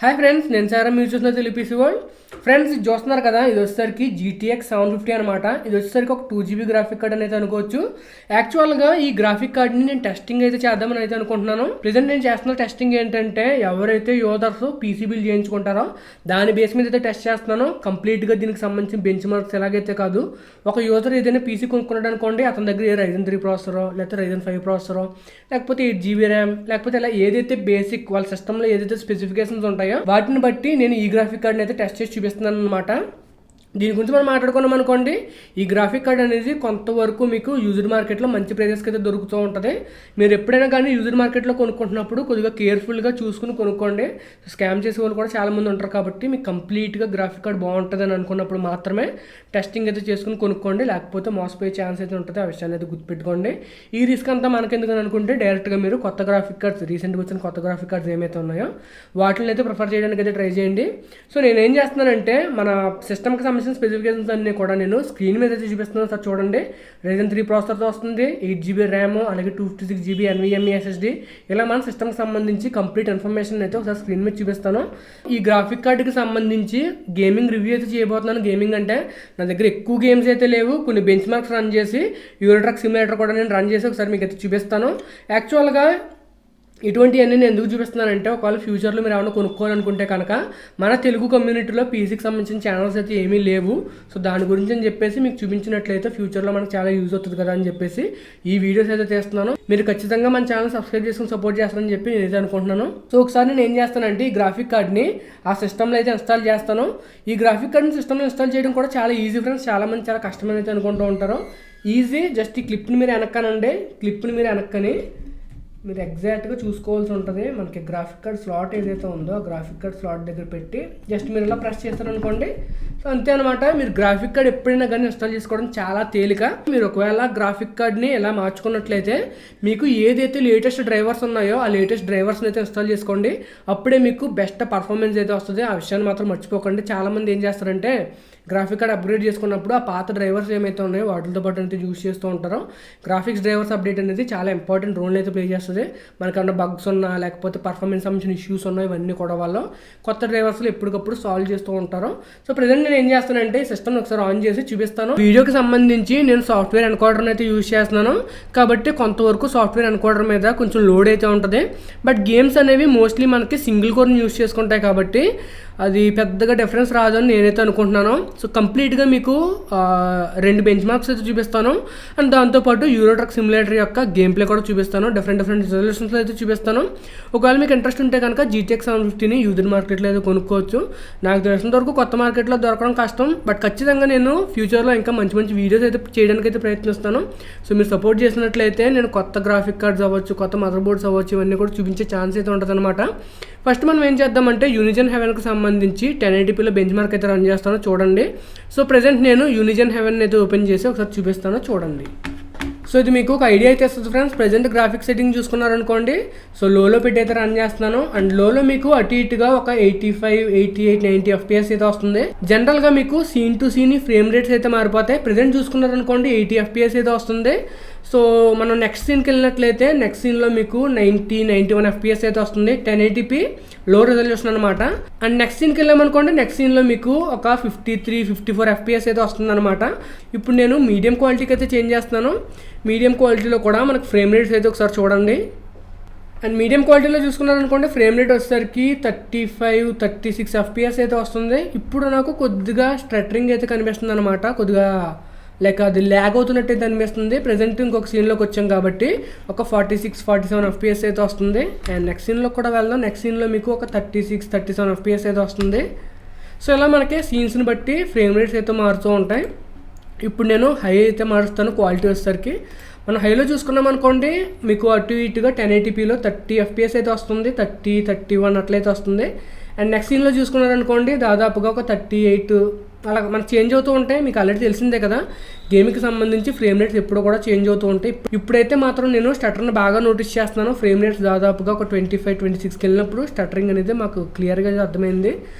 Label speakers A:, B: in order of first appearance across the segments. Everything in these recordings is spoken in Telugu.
A: హాయ్ ఫ్రెండ్స్, నేను సారా మీరు చూసిన తెలుపీసీ వరల్డ్. ఫ్రెండ్స్, ఇది చూస్తున్నారు కదా, ఇది వచ్చేసరికి GTX 750 అనమాట. ఇది వచ్చేసరికి ఒక 2GB గ్రాఫిక్ కార్డ్ అనేది అనుకోవచ్చు. యాక్చువల్గా ఈ గ్రాఫిక్ కార్డ్ని నేను టెస్టింగ్ అయితే చేద్దామని అయితే అనుకుంటున్నాను. ప్రెజెంట్ నేను చేస్తున్న టెస్టింగ్ ఏంటంటే, ఎవరైతే యూజర్స్ పీసీ బిల్డ్ చేయించుకుంటారో దాని బేస్ మీద అయితే టెస్ట్ చేస్తున్నాను. కంప్లీట్గా దీనికి సంబంధించిన బెంచ్ మార్క్స్ ఎలాగైతే కాదు. ఒక యూజర్ ఏదైనా పీసీ కొనుక్కున్నాడు అనుకోండి, అతని దగ్గర Ryzen 3 ప్రాసెసరో లేకపోతే Ryzen 5 ప్రాసెసరో లేకపోతే 8GB ర్యామ్ లేకపోతే ఇలా ఏదైతే బేసిక్ వాళ్ళ సిస్టంలో ఏదైతే స్పెసిఫికేషన్స్ ఉంటాయో వాటిని బట్టి నేను ఈ గ్రాఫిక్ కార్డ్ని అయితే టెస్ట్ చేసి చూపిస్తున్నాను అనమాట. దీని గురించి మనం మాట్లాడుకున్నాం అనుకోండి, ఈ గ్రాఫిక్ కార్డ్ అనేది కొంతవరకు మీకు యూజ్డ్ మార్కెట్లో మంచి ప్రైజెస్కి అయితే దొరుకుతూ ఉంటుంది. మీరు ఎప్పుడైనా కానీ యూజ్డ్ మార్కెట్లో కొనుక్కుంటున్నప్పుడు కొద్దిగా కేర్ఫుల్గా చూసుకుని కొనుక్కోండి. స్కామ్ చేసే వాళ్ళు కూడా చాలామంది ఉంటారు కాబట్టి మీకు కంప్లీట్గా గ్రాఫిక్ కార్డ్ బాగుంటుంది అని అనుకున్నప్పుడు మాత్రమే టెస్టింగ్ అయితే చేసుకుని కొనుక్కోండి. లేకపోతే మోసపోయే ఛాన్స్ అయితే ఉంటుంది. ఆ విషయాన్ని అయితే గుర్తుపెట్టుకోండి. ఈ రిస్క్ అంతా మనకెందుకని అనుకుంటే, డైరెక్ట్గా మీరు కొత్త గ్రాఫిక్ కార్డ్స్ రీసెంట్గా వచ్చిన కొత్త గ్రాఫిక్ కార్డ్స్ ఏమైతే ఉన్నాయో వాటిని అయితే ప్రిఫర్ చేయడానికి అయితే ట్రై చేయండి. సో నేను ఏం చేస్తున్నానంటే, మన సిస్టమ్కి సంబంధించిన స్పెసిఫికేషన్స్ అన్నీ కూడా నేను స్క్రీన్ మీద అయితే చూపిస్తున్నాను. సార్ చూడండి, Ryzen 3 ప్రాసెసర్తో వస్తుంది, 8GB ర్యామ్, అలాగే 256GB NVMe SSD. ఇలా మన సిస్టమ్కి సంబంధించి కంప్లీట్ ఇన్ఫర్మేషన్ అయితే ఒకసారి స్క్రీన్ మీద చూపిస్తాను. ఈ గ్రాఫిక్ కార్డుకి సంబంధించి గేమింగ్ రివ్యూ అయితే చేయబోతున్నాను. గేమింగ్ అంటే నా దగ్గర ఎక్కువ గేమ్స్ అయితే లేవు, కొన్ని బెంచ్ మార్క్స్ రన్ చేసి యూరో ట్రక్ సిమ్యులేటర్ కూడా నేను రన్ చేసి ఒకసారి మీకు అయితే చూపిస్తాను. యాక్చువల్గా ఇటువంటివన్నీ నేను ఎందుకు చూపిస్తున్నానంటే, ఒకవేళ ఫ్యూచర్లో మీరు ఏమైనా కొనుక్కోవాలనుకుంటే కనుక మన తెలుగు కమ్యూనిటీలో పీసీకి సంబంధించిన ఛానల్స్ అయితే ఏమీ లేవు. సో దాని గురించి అని చెప్పేసి మీకు చూపించినట్లయితే ఫ్యూచర్లో మనకు చాలా యూజ్ అవుతుంది కదా అని చెప్పేసి ఈ వీడియోస్ అయితే చేస్తున్నాను. మీరు ఖచ్చితంగా మన ఛానల్ సబ్స్క్రైబ్ చేసుకుని సపోర్ట్ చేస్తారని చెప్పి నేనైతే అనుకుంటున్నాను. సో ఒకసారి నేను ఏం చేస్తానంటే, ఈ గ్రాఫిక్ కార్డ్ని ఆ సిస్టమ్లో అయితే ఇన్స్టాల్ చేస్తాను. ఈ గ్రాఫిక్ కార్డ్ని సిస్టమ్లో ఇన్స్టాల్ చేయడం కూడా చాలా ఈజీ ఫ్రెండ్స్. చాలామంది చాలా కష్టమని అయితే అనుకుంటూ ఉంటారు. ఈజీ, జస్ట్ ఈ క్లిప్ని మీరు వెనక్కనండి. క్లిప్ని మీరు వెనక్కని మీరు ఎగ్జాక్ట్గా చూసుకోవాల్సి ఉంటుంది. మనకి గ్రాఫిక్ కార్డ్ స్లాట్ ఏదైతే ఉందో ఆ గ్రాఫిక్ కార్డ్ స్లాట్ దగ్గర పెట్టి జస్ట్ మీరు ఇలా ప్రెస్ చేస్తారనుకోండి. సో అంతే అనమాట. మీరు గ్రాఫిక్ కార్డ్ ఎప్పుడైనా కానీ ఇన్స్టాల్ చేసుకోవడం చాలా తేలిక. మీరు ఒకవేళ గ్రాఫిక్ కార్డ్ని ఎలా మార్చుకున్నట్లయితే మీకు ఏదైతే లేటెస్ట్ డ్రైవర్స్ ఉన్నాయో ఆ లేటెస్ట్ డ్రైవర్స్ని అయితే ఇన్స్టాల్ చేసుకోండి. అప్పుడే మీకు బెస్ట్ పర్ఫార్మెన్స్ అయితే వస్తుంది. ఆ విషయాన్ని మాత్రం మర్చిపోకండి. చాలామంది ఏం చేస్తారంటే, గ్రాఫిక్ కార్డ్ అప్గ్రేడ్ చేసుకున్నప్పుడు ఆ పాత డ్రైవర్స్ ఏమైతే ఉన్నాయో వాటితో పాటు అయితే యూజ్ చేస్తూ ఉంటారో. గ్రాఫిక్స్ డ్రైవర్స్ అప్డేట్ అనేది చాలా ఇంపార్టెంట్ రోల్ అయితే ప్లే చేస్తుంది. మనకన్నా బగ్స్ ఉన్నా లేకపోతే పర్ఫార్మెన్స్ సంబంధించిన ఇష్యూస్ ఉన్నాయి, ఇవన్నీ కూడా వాళ్ళు కొత్త డ్రైవర్స్లో ఎప్పటికప్పుడు సాల్వ్ చేస్తూ ఉంటారు. సో ప్రజెంట్ నేను ఏం చేస్తానంటే, సిస్టమ్ ఒకసారి ఆన్ చేసి చూపిస్తాను. వీడియోకి సంబంధించి నేను సాఫ్ట్వేర్ ఎన్కోడర్ని అయితే యూజ్ చేస్తున్నాను కాబట్టి కొంతవరకు సాఫ్ట్వేర్ ఎన్కోడర్ మీద కొంచెం లోడ్ అయితే ఉంటుంది. బట్ గేమ్స్ అనేవి మోస్ట్లీ మనకి సింగిల్ కోర్ని యూజ్ చేసుకుంటాయి కాబట్టి అది పెద్దగా డిఫరెన్స్ రాదని నేనైతే అనుకుంటున్నాను. సో కంప్లీట్గా మీకు 2 బెంచ్ మార్క్స్ అయితే చూపిస్తాను. అండ్ దాంతోపాటు యూరో ట్రక్ సిమ్యులేటర్ యొక్క గేమ్ ప్లే కూడా చూపిస్తాను. డిఫరెంట్ రిజల్యూషన్స్లో అయితే చూపిస్తాను. ఒకవేళ మీకు ఇంట్రెస్ట్ ఉంటే కనుక GTX 750ని యూజ్డ్ మార్కెట్లో అయితే కొనుక్కోవచ్చు. నాకు తెలిసినంత వరకు కొత్త మార్కెట్లో దొరకడం కష్టం. బట్ ఖచ్చితంగా నేను ఫ్యూచర్లో ఇంకా మంచి మంచి వీడియోస్ అయితే చేయడానికి అయితే ప్రయత్నిస్తాను. సో మీరు సపోర్ట్ చేసినట్లయితే నేను కొత్త గ్రాఫిక్ కార్డ్స్ అవ్వచ్చు, కొత్త మదర్ బోర్డ్స్ అవ్వచ్చు, ఇవన్నీ కూడా చూపించే ఛాన్స్ అయితే ఉంటుంది అనమాట. ఫస్ట్ మనం ఏం చేద్దామంటే, యూనిజన్ హెవెన్కి సంబంధించి 1080pలో బెంచ్ మార్క్ అయితే రన్ చేస్తాను చూడండి. సో ప్రెజెంట్ నేను యూనిజన్ హెవెన్ అయితే ఓపెన్ చేసి ఒకసారి చూపిస్తాను చూడండి. సో ఇది మీకు ఒక ఐడియా అయితే వస్తుంది ఫ్రెండ్స్. ప్రెజెంట్ గ్రాఫిక్ సెట్టింగ్ చూసుకున్నారనుకోండి, సో లోలో పెట్టి అయితే రన్ చేస్తున్నాను. అండ్ లోలో మీకు అటు ఇటుగా ఒక 85, 88, 90 FPS అయితే వస్తుంది. జనరల్గా మీకు scene to scene frame rates అయితే మారిపోతాయి. ప్రెజెంట్ చూసుకున్నారనుకోండి 80 FPS అయితే వస్తుంది. సో మనం నెక్స్ట్ సీన్కి వెళ్ళినట్లయితే నెక్స్ట్ సీన్లో మీకు 90, 91 FPS అయితే వస్తుంది. 1080p లో రెజల్యూషన్ అనమాట. అండ్ నెక్స్ట్ సీన్కి వెళ్ళామనుకోండి, నెక్స్ట్ సీన్లో మీకు ఒక 53, 54 FPS అయితే వస్తుంది అనమాట. ఇప్పుడు నేను మీడియం క్వాలిటీకి అయితే చేంజ్ చేస్తున్నాను. మీడియం క్వాలిటీలో కూడా మనకు ఫ్రేమ్ రేట్స్ అయితే ఒకసారి చూడండి. అండ్ మీడియం క్వాలిటీలో చూసుకున్నారనుకోండి, ఫ్రేమ్ రేట్ వచ్చేసరికి 35, 36 FPS అయితే వస్తుంది. ఇప్పుడు నాకు కొద్దిగా స్ట్రటరింగ్ అయితే కనిపిస్తుంది అనమాట. కొద్దిగా లైక్ అది ల్యాగ్ అవుతున్నట్టయితే అనిపిస్తుంది. ప్రజెంట్ ఇంకొక సీన్లోకి వచ్చాం కాబట్టి ఒక 46, 47 FPS అయితే వస్తుంది. అండ్ నెక్స్ట్ సీన్లో కూడా వెళ్దాం. నెక్స్ట్ సీన్లో మీకు ఒక 36, 37 FPS అయితే వస్తుంది. సో ఇలా మనకి సీన్స్ని బట్టి ఫ్రేమ్ రేట్స్ అయితే మారుతూ ఉంటాయి. ఇప్పుడు నేను హై అయితే మారుస్తాను. క్వాలిటీ వచ్చేసరికి మనం హైలో చూసుకున్నాం అనుకోండి, మీకు అటు ఇటుగా 1080pలో 30 FPS అయితే వస్తుంది. 30, 31 అట్లయితే వస్తుంది. అండ్ నెక్స్ట్ సీన్లో చూసుకున్నారనుకోండి, దాదాపుగా ఒక 38 అలా మనకు చేంజ్ అవుతూ ఉంటాయి. మీకు ఆల్రెడీ తెలిసిందే కదా, గేమ్కి సంబంధించి ఫ్రేమ్ రేట్స్ ఎప్పుడు కూడా చేంజ్ అవుతూ ఉంటాయి. ఇప్పుడైతే మాత్రం నేను స్టటర్ని బాగా నోటీస్ చేస్తున్నాను. ఫ్రేమ్ రేట్స్ దాదాపుగా ఒక 25, 26కి వెళ్ళినప్పుడు స్టటరింగ్ అనేది మాకు క్లియర్గా అర్థమైంది.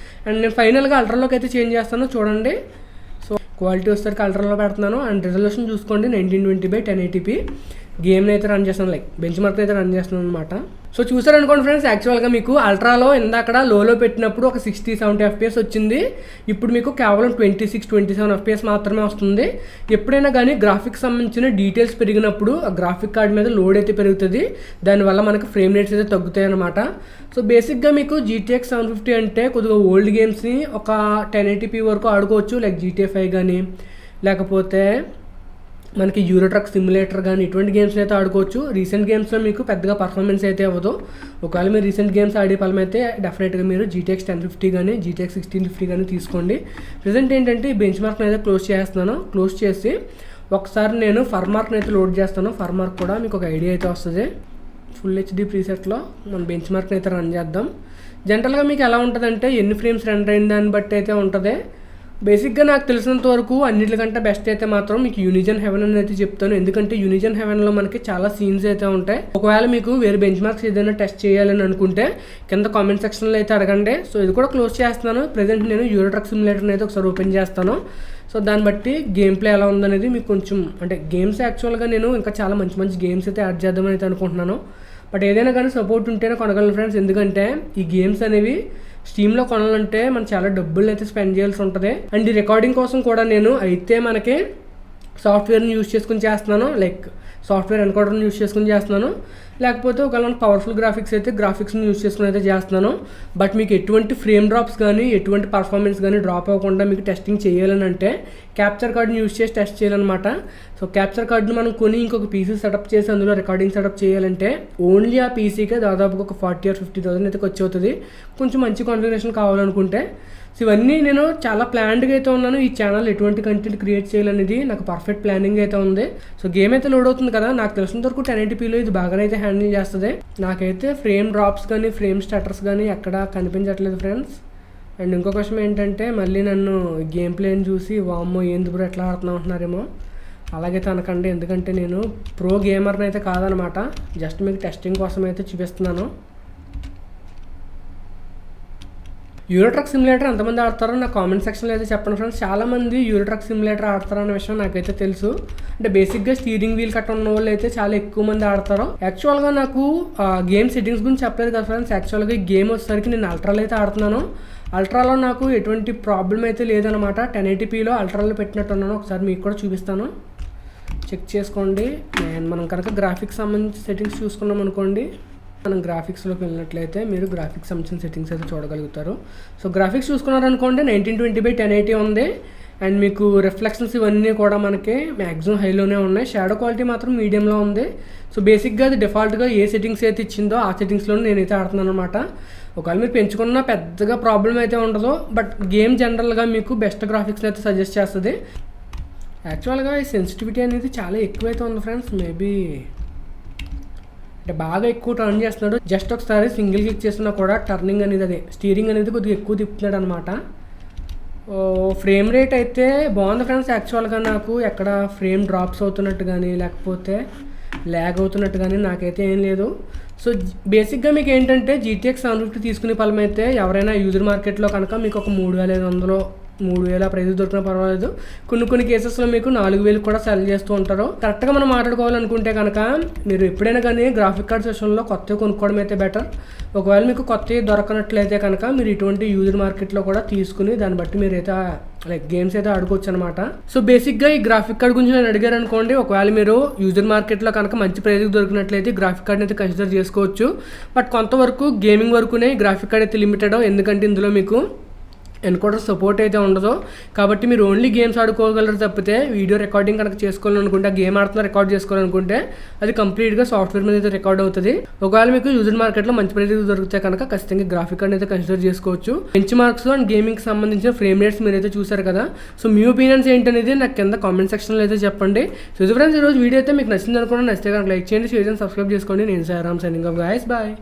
A: అండ్ నేను ఫైనల్గా అల్ట్రాలోకి అయితే చేంజ్ చేస్తాను చూడండి. సో క్వాలిటీ వచ్చేసరికి అల్ట్రాలో పెడుతున్నాను. అండ్ రిజల్యూషన్ చూసుకోండి 1920 by 1080p. గేమ్ని అయితే రన్ చేస్తాను, లైక్ బెంచ్ మార్క్ అయితే రన్ చేస్తున్నాను అనమాట. సో చూసారనుకోండి ఫ్రెండ్స్, యాక్చువల్గా మీకు అల్ట్రాలో ఇందాక లోలో పెట్టినప్పుడు ఒక 60-70 FPS వచ్చింది. ఇప్పుడు మీకు కేవలం 26-27 FPS మాత్రమే వస్తుంది. ఎప్పుడైనా కానీ గ్రాఫిక్స్ సంబంధించిన డీటెయిల్స్ పెరిగినప్పుడు ఆ గ్రాఫిక్ కార్డ్ మీద లోడ్ అయితే పెరుగుతుంది. దానివల్ల మనకు ఫ్రేమ్ రేట్స్ అయితే తగ్గుతాయి అనమాట. సో బేసిక్గా మీకు GTX 750 అంటే కొద్దిగా ఓల్డ్ గేమ్స్ని ఒక 1080p వరకు ఆడుకోవచ్చు, లైక్ GTA 5 కానీ, లేకపోతే మనకి యూరో ట్రక్ సిమ్యులేటర్ కానీ ఇటువంటి గేమ్స్ అయితే ఆడుకోవచ్చు. రీసెంట్ గేమ్స్లో మీకు పెద్దగా పర్ఫార్మెన్స్ అయితే అవ్వదు. ఒకవేళ మీరు రీసెంట్ గేమ్స్ ఆడే పలం అయితే డెఫినెట్గా మీరు GTX 1050 కానీ GTX 1650 కానీ తీసుకోండి. ప్రజెంట్ ఏంటంటే ఈ బెంచ్ మార్క్ని అయితే క్లోజ్ చేస్తున్నాను. క్లోజ్ చేసి ఒకసారి నేను ఫర్మార్క్ని అయితే లోడ్ చేస్తాను. ఫర్మార్క్ కూడా మీకు ఒక ఐడియా అయితే వస్తుంది. ఫుల్ HD ప్రీసెట్లో మన బెంచ్ మార్క్ని అయితే రన్ చేద్దాం. జనరల్గా మీకు ఎలా ఉంటుందంటే ఎన్ని ఫ్రేమ్స్ రన్ అయిన దాన్ని బట్టి అయితే ఉంటుంది. బేసిక్గా నాకు తెలిసినంత వరకు అన్నిటికంటే బెస్ట్ అయితే మాత్రం మీకు యూనిజన్ హెవెన్ అని అయితే చెప్తాను. ఎందుకంటే యూనిజన్ హెవెన్లో మనకి చాలా సీన్స్ అయితే ఉంటాయి. ఒకవేళ మీకు వేరే బెంచ్ మార్క్స్ ఏదైనా టెస్ట్ చేయాలని అనుకుంటే కింద కామెంట్ సెక్షన్లో అయితే అడగండి. సో ఇది కూడా క్లోజ్ చేస్తున్నాను. ప్రజెంట్ నేను యూరో ట్రక్ సిమ్యులేటర్ని అయితే ఒకసారి ఓపెన్ చేస్తాను. సో దాన్ని బట్టి గేమ్ ప్లే ఎలా ఉందనేది మీకు కొంచెం అంటే గేమ్స్ యాక్చువల్గా నేను ఇంకా చాలా మంచి మంచి గేమ్స్ అయితే యాడ్ చేద్దామని అయితే అనుకుంటున్నాను. బట్ ఏదైనా కానీ సపోర్ట్ ఉంటేనే కొనగలను ఫ్రెండ్స్. ఎందుకంటే ఈ గేమ్స్ అనేవి స్టీమ్లో కొనాలంటే మనం చాలా డబ్బులు అయితే స్పెండ్ చేయాల్సి ఉంటుంది. అండ్ ఈ రికార్డింగ్ కోసం కూడా నేను అయితే మనకి సాఫ్ట్వేర్ని యూజ్ చేసుకుని చేస్తున్నాను, లైక్ సాఫ్ట్వేర్ ఎన్కోడర్ని యూజ్ చేసుకుని చేస్తున్నాను. లేకపోతే ఒకవేళ పవర్ఫుల్ గ్రాఫిక్స్ అయితే గ్రాఫిక్స్ని యూజ్ చేసుకుని అయితే చేస్తున్నాను. బట్ మీకు ఎటువంటి ఫ్రేమ్ డ్రాప్స్ కానీ ఎటువంటి పర్ఫార్మెన్స్ కానీ డ్రాప్ అవ్వకుండా మీకు టెస్టింగ్ చేయాలని అంటే క్యాప్చర్ కార్డ్ని యూజ్ చేసి టెస్ట్ చేయాలన్నమాట. సో క్యాప్చర్ కార్డ్ని మనం కొని ఇంకొక పీసీ సెటప్ చేసి అందులో రికార్డింగ్ సెటప్ చేయాలంటే ఓన్లీ ఆ పీసీకే దాదాపుగా ఒక 40,000 or 50,000 అయితే ఖర్చు అవుతుంది. కొంచెం మంచి కాన్ఫిగరేషన్ కావాలనుకుంటే. సో ఇవన్నీ నేను చాలా ప్లాన్డ్గా అయితే ఉన్నాను. ఈ ఛానల్ ఎటువంటి కంటెంట్ క్రియేట్ చేయాలనేది నాకు పర్ఫెక్ట్ ప్లానింగ్ అయితే ఉంది. సో గేమ్ అయితే లోడ్ అవుతుంది కదా, నాకు తెలిసినంత వరకు 1080pలో ఇది బాగానే అయితే హ్యాండిల్ చేస్తుంది. నాకైతే ఫ్రేమ్ డ్రాప్స్ కానీ ఫ్రేమ్ స్టాటర్స్ కానీ ఎక్కడా కనిపించట్లేదు ఫ్రెండ్స్. అండ్ ఇంకొక విషయం ఏంటంటే మళ్ళీ నన్ను గేమ్ ప్లేని చూసి వామ్మో ఎందుకు ఎట్లా ఆడుతున్నావు అంటున్నారేమో. అలాగైతే అనకండి, ఎందుకంటే నేను ప్రో గేమర్ని అయితే కాదనమాట. జస్ట్ మీకు టెస్టింగ్ కోసం అయితే చూపిస్తున్నాను. యూరో ట్రక్ సిమ్యులేటర్ ఎంతమంది ఆడతారో నా కామెంట్ సెక్షన్లో అయితే చెప్పండి ఫ్రెండ్స్. చాలామంది యూరో ట్రక్ సిమ్యులేటర్ ఆడతారన్న విషయం నాకైతే తెలుసు. అంటే బేసిక్గా స్టీరింగ్ వీల్ కట్ట ఉన్న వాళ్ళు అయితే చాలా ఎక్కువ మంది ఆడతారు. యాక్చువల్గా నాకు గేమ్ సెట్టింగ్స్ గురించి చెప్పలేదు కదా ఫ్రెండ్స్. యాక్చువల్గా ఈ గేమ్ వచ్చేసరికి నేను అల్ట్రాలో అయితే ఆడుతున్నాను. అల్ట్రాలో నాకు ఎటువంటి ప్రాబ్లం అయితే లేదనమాట. 1080pలో అల్ట్రాలో పెట్టినట్టున్నాను. ఒకసారి మీకు కూడా చూపిస్తాను, చెక్ చేసుకోండి. అండ్ మనం కనుక గ్రాఫిక్స్ సంబంధించి సెట్టింగ్స్ చూసుకున్నాం అనుకోండి, మనం గ్రాఫిక్స్లోకి వెళ్ళినట్లయితే మీరు గ్రాఫిక్స్ సంబంధించిన సెట్టింగ్స్ అయితే చూడగలుగుతారు. సో గ్రాఫిక్స్ చూసుకున్నారనుకోండి 1920x1080 ఉంది. అండ్ మీకు రిఫ్లెక్షన్స్ ఇవన్నీ కూడా మనకి మ్యాక్సిమం హైలోనే ఉన్నాయి. షాడో క్వాలిటీ మాత్రం మీడియంలో ఉంది. సో బేసిక్గా అది డిఫాల్ట్గా ఏ సెట్టింగ్స్ అయితే ఇచ్చిందో ఆ సెట్టింగ్స్లోనే నేనైతే ఆడుతున్నాను అనమాట. ఒకవేళ మీరు పెంచుకున్న పెద్దగా ప్రాబ్లం అయితే ఉండదు. బట్ గేమ్ జనరల్గా మీకు బెస్ట్ గ్రాఫిక్స్ని అయితే సజెస్ట్ చేస్తుంది. యాక్చువల్గా ఈ సెన్సిటివిటీ అనేది చాలా ఎక్కువైతే ఉంది ఫ్రెండ్స్. మేబీ అంటే బాగా ఎక్కువ టర్న్ చేస్తున్నాడు. జస్ట్ ఒకసారి సింగిల్ క్లిక్ చేసినా కూడా టర్నింగ్ అనేది అదే స్టీరింగ్ అనేది కొద్దిగా ఎక్కువ తిప్పుతున్నాడు అనమాట. ఫ్రేమ్ రేట్ అయితే బాగుంది ఫ్రెండ్స్. యాక్చువల్గా నాకు ఎక్కడ ఫ్రేమ్ డ్రాప్స్ అవుతున్నట్టు కానీ లేకపోతే ల్యాగ్ అవుతున్నట్టు కానీ నాకైతే ఏం లేదు. సో బేసిక్గా మీకు ఏంటంటే GTX 750 తీసుకునే ఫలం అయితే ఎవరైనా యూజర్ మార్కెట్లో కనుక మీకు ఒక 3,500 3,000 ప్రైజ్ దొరికినా పర్వాలేదు. కొన్ని కేసెస్లో మీకు 4,000 కూడా సెల్ చేస్తూ ఉంటారు. కరెక్ట్గా మనం మాట్లాడుకోవాలనుకుంటే కనుక మీరు ఎప్పుడైనా కానీ గ్రాఫిక్ కార్డ్ సెషన్లో కొత్తవి కొనుక్కోవడం అయితే బెటర్. ఒకవేళ మీకు కొత్తవి దొరకనట్లయితే కనుక మీరు ఇటువంటి యూజర్ మార్కెట్లో కూడా తీసుకుని దాన్ని బట్టి మీరు అయితే లైక్ గేమ్స్ అయితే ఆడుకోవచ్చు అనమాట. సో బేసిక్గా ఈ గ్రాఫిక్ కార్డ్ గురించి నేను అడిగారు అనుకోండి, ఒకవేళ మీరు యూజర్ మార్కెట్లో కనుక మంచి ప్రైజ్కి దొరికినట్లయితే గ్రాఫిక్ కార్డ్ని అయితే కన్సిడర్ చేసుకోవచ్చు. బట్ కొంతవరకు గేమింగ్ వరకునే గ్రాఫిక్ కార్డ్ అయితే లిమిటెడ్. ఎందుకంటే ఇందులో మీకు ఎన్కోడర్ సపోర్ట్ అయితే ఉండదు. కాబట్టి మీరు ఓన్లీ గేమ్స్ ఆడుకోగలరు తప్పితే వీడియో రికార్డింగ్ కనుక చేసుకోవాలనుకుంటే గేమ్ ఆడుతున్నా రికార్డ్ చేసుకోవాలనుకుంటే అది కంప్లీట్గా సాఫ్ట్వేర్ మీద అయితే రికార్డ్ అవుతుంది. ఒకవేళ మీకు యూజర్ మార్కెట్లో మంచి ప్రైజ్ దొరికితే కనుక ఖచ్చితంగా గ్రాఫిక్ కార్డ్ అయితే కన్సిడర్ చేసుకోవచ్చు. బెంచ్ మార్క్స్ అండ్ గేమింగ్కి సంబంధించిన ఫ్రేమ్ రేట్స్ మీరు అయితే చూసారు కదా. సో మీ ఒపీనియన్స్ ఏంటనేది నాకు కింద కామెంట్ సెక్షన్లో అయితే చెప్పండి. సో ఫ్రెండ్స్ ఈరోజు వీడియో అయితే మీకు నచ్చింది అనుకున్నా. నచ్చితే కనుక లైక్ చేయండి, షేర్ చేయండి, సబ్స్క్రైబ్ చేసుకోండి. నేను Sairam signing off guys, bye.